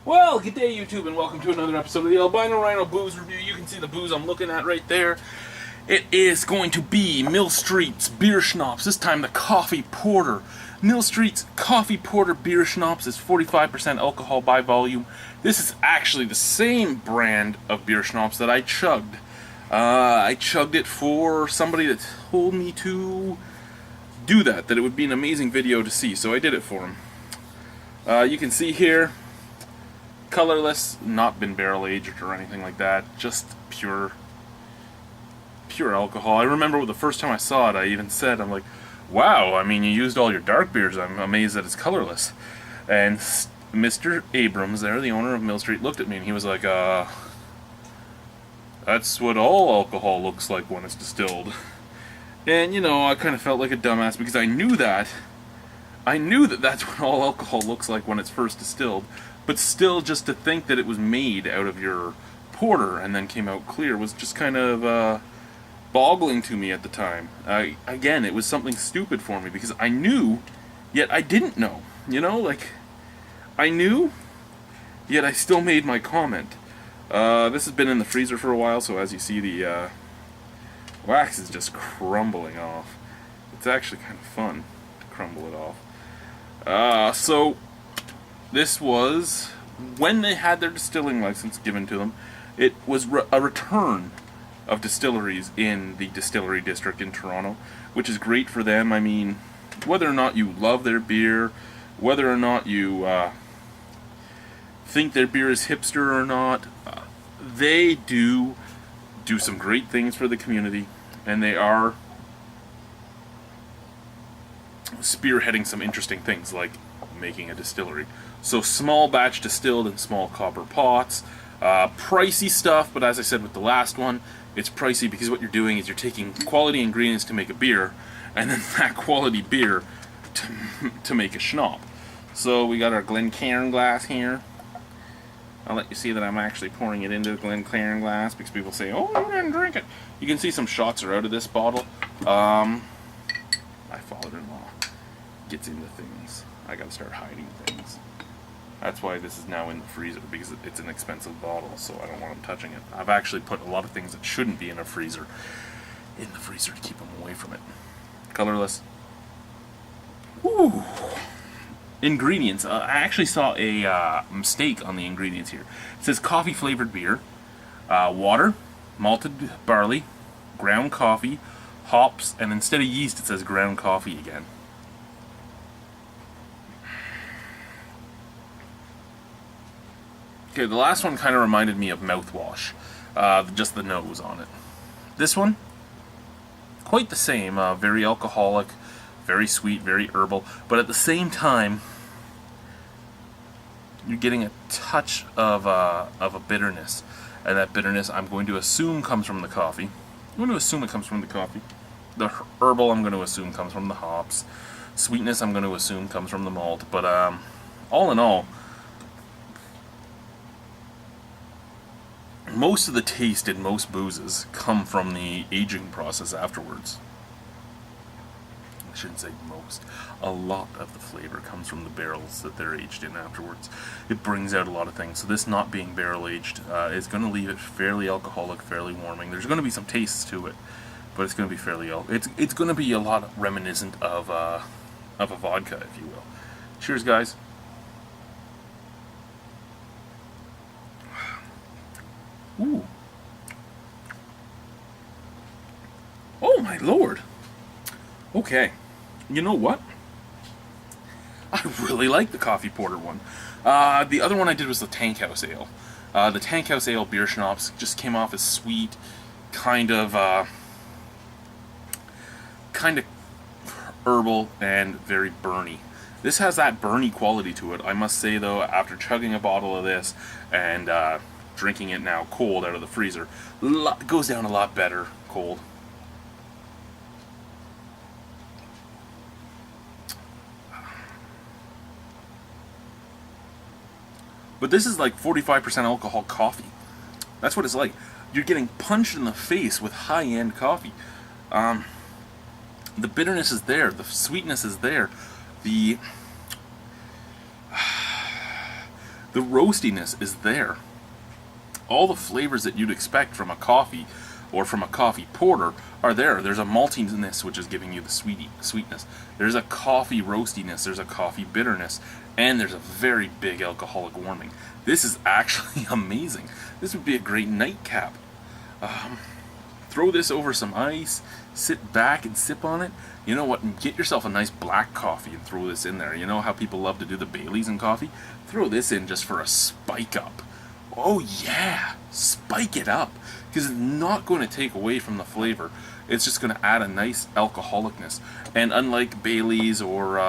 Well, good day, YouTube, and welcome to another episode of the Albino Rhino Booze Review. You can see the booze I'm looking at right there. It is going to be Mill Street's Bierschnapps, this time the coffee porter. Mill Street's coffee porter Bierschnapps is 45% alcohol by volume. This is actually the same brand of Bierschnapps that I chugged. I chugged it for somebody that told me to do that it would be an amazing video to see, so I did it for him. You can see here, colorless, not been barrel aged or anything like that, just pure alcohol. I remember the first time I saw it, I even said, I'm like, wow, I mean, you used all your dark beers, I'm amazed that it's colorless. And Mr. Abrams there, the owner of Mill Street, looked at me and he was like, that's what all alcohol looks like when it's distilled. And, you know, I kind of felt like a dumbass because I knew that that's what all alcohol looks like when it's first distilled. But still, just to think that it was made out of your porter and then came out clear was just kind of boggling to me at the time. Again, it was something stupid for me because I knew, yet I didn't know. You know, like, I knew, yet I still made my comment. This has been in the freezer for a while, so as you see, the wax is just crumbling off. It's actually kind of fun to crumble it off. So this was, when they had their distilling license given to them, it was a return of distilleries in the distillery district in Toronto, which is great for them. I mean, whether or not you love their beer, whether or not you think their beer is hipster or not, they do some great things for the community, and they are spearheading some interesting things like making a distillery. So small batch distilled in small copper pots, pricey stuff, but as I said with the last one, it's pricey because what you're doing is you're taking quality ingredients to make a beer, and then that quality beer to make a schnapp. So we got our Glencairn glass here. I'll let you see that I'm actually pouring it into a Glencairn glass because people say, oh, you didn't drink it. You can see some shots are out of this bottle. My father-in-law gets into things. I gotta start hiding things. That's why this is now in the freezer, because it's an expensive bottle, so I don't want him touching it. I've actually put a lot of things that shouldn't be in a freezer in the freezer to keep him away from it. Colorless. Ooh. Ingredients. I actually saw a mistake on the ingredients here. It says coffee flavored beer, water, malted barley, ground coffee, hops, and instead of yeast it says ground coffee again. Okay, the last one kind of reminded me of mouthwash, just the nose on it. This one, quite the same, very alcoholic, very sweet, very herbal, but at the same time, you're getting a touch of a bitterness, and that bitterness I'm going to assume comes from the coffee. I'm going to assume it comes from the coffee. The herbal I'm going to assume comes from the hops. Sweetness I'm going to assume comes from the malt, but all in all, most of the taste in most boozes come from the aging process afterwards. I shouldn't say most. A lot of the flavor comes from the barrels that they're aged in afterwards. It brings out a lot of things. So this not being barrel aged is going to leave it fairly alcoholic, fairly warming. There's going to be some tastes to it, but it's going to be fairly it's going to be a lot reminiscent of a vodka, if you will. Cheers, guys. Ooh. Oh my lord. Okay. You know what? I really like the coffee porter one. The other one I did was the Tank House Ale. The Tank House Ale Bierschnapps just came off as sweet, kind of herbal and very burny. This has that burny quality to it. I must say though, after chugging a bottle of this and drinking it now cold out of the freezer, it goes down a lot better cold. But this is like 45% alcohol coffee. That's what it's like. You're getting punched in the face with high-end coffee. The bitterness is there. The sweetness is there. The The roastiness is there. All the flavors that you'd expect from a coffee or from a coffee porter are there. There's a maltiness, which is giving you the sweetness. There's a coffee roastiness, there's a coffee bitterness, and there's a very big alcoholic warming. This is actually amazing. This would be a great nightcap. Throw this over some ice, sit back and sip on it. You know what? And get yourself a nice black coffee and throw this in there. You know how people love to do the Baileys in coffee? Throw this in just for a spike up. Oh yeah, spike it up, because it's not going to take away from the flavor. It's just going to add a nice alcoholicness. And unlike Baileys or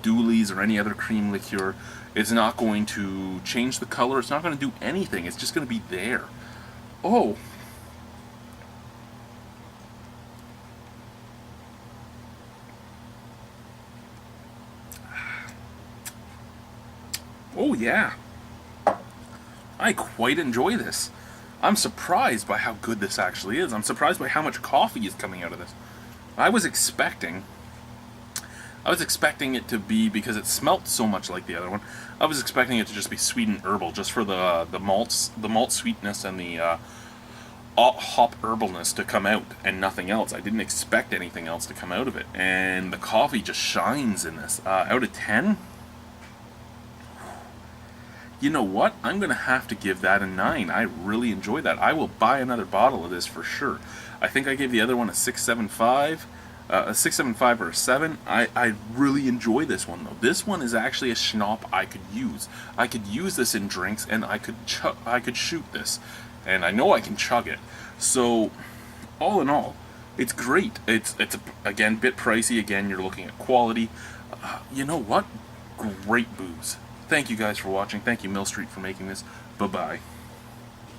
Dooley's or any other cream liqueur, it's not going to change the color. It's not going to do anything. It's just going to be there. Oh. Oh yeah. I quite enjoy this. I'm surprised by how good this actually is. I'm surprised by how much coffee is coming out of this. I was expecting it to be, because it smelt so much like the other one, I was expecting it to just be sweet and herbal, just for the malt sweetness and the hop herbalness to come out, and nothing else. I didn't expect anything else to come out of it, and the coffee just shines in this. Out of 10, you know what? I'm going to have to give that a 9. I really enjoy that. I will buy another bottle of this for sure. I think I gave the other one a 6.75, a 6.75 or a 7. I really enjoy this one though. This one is actually a schnapp I could use. I could use this in drinks, and I could shoot this, and I know I can chug it. So, all in all, it's great. It's again bit pricey. Again, you're looking at quality. You know what? Great booze. Thank you guys for watching. Thank you, Mill Street, for making this. Bye-bye.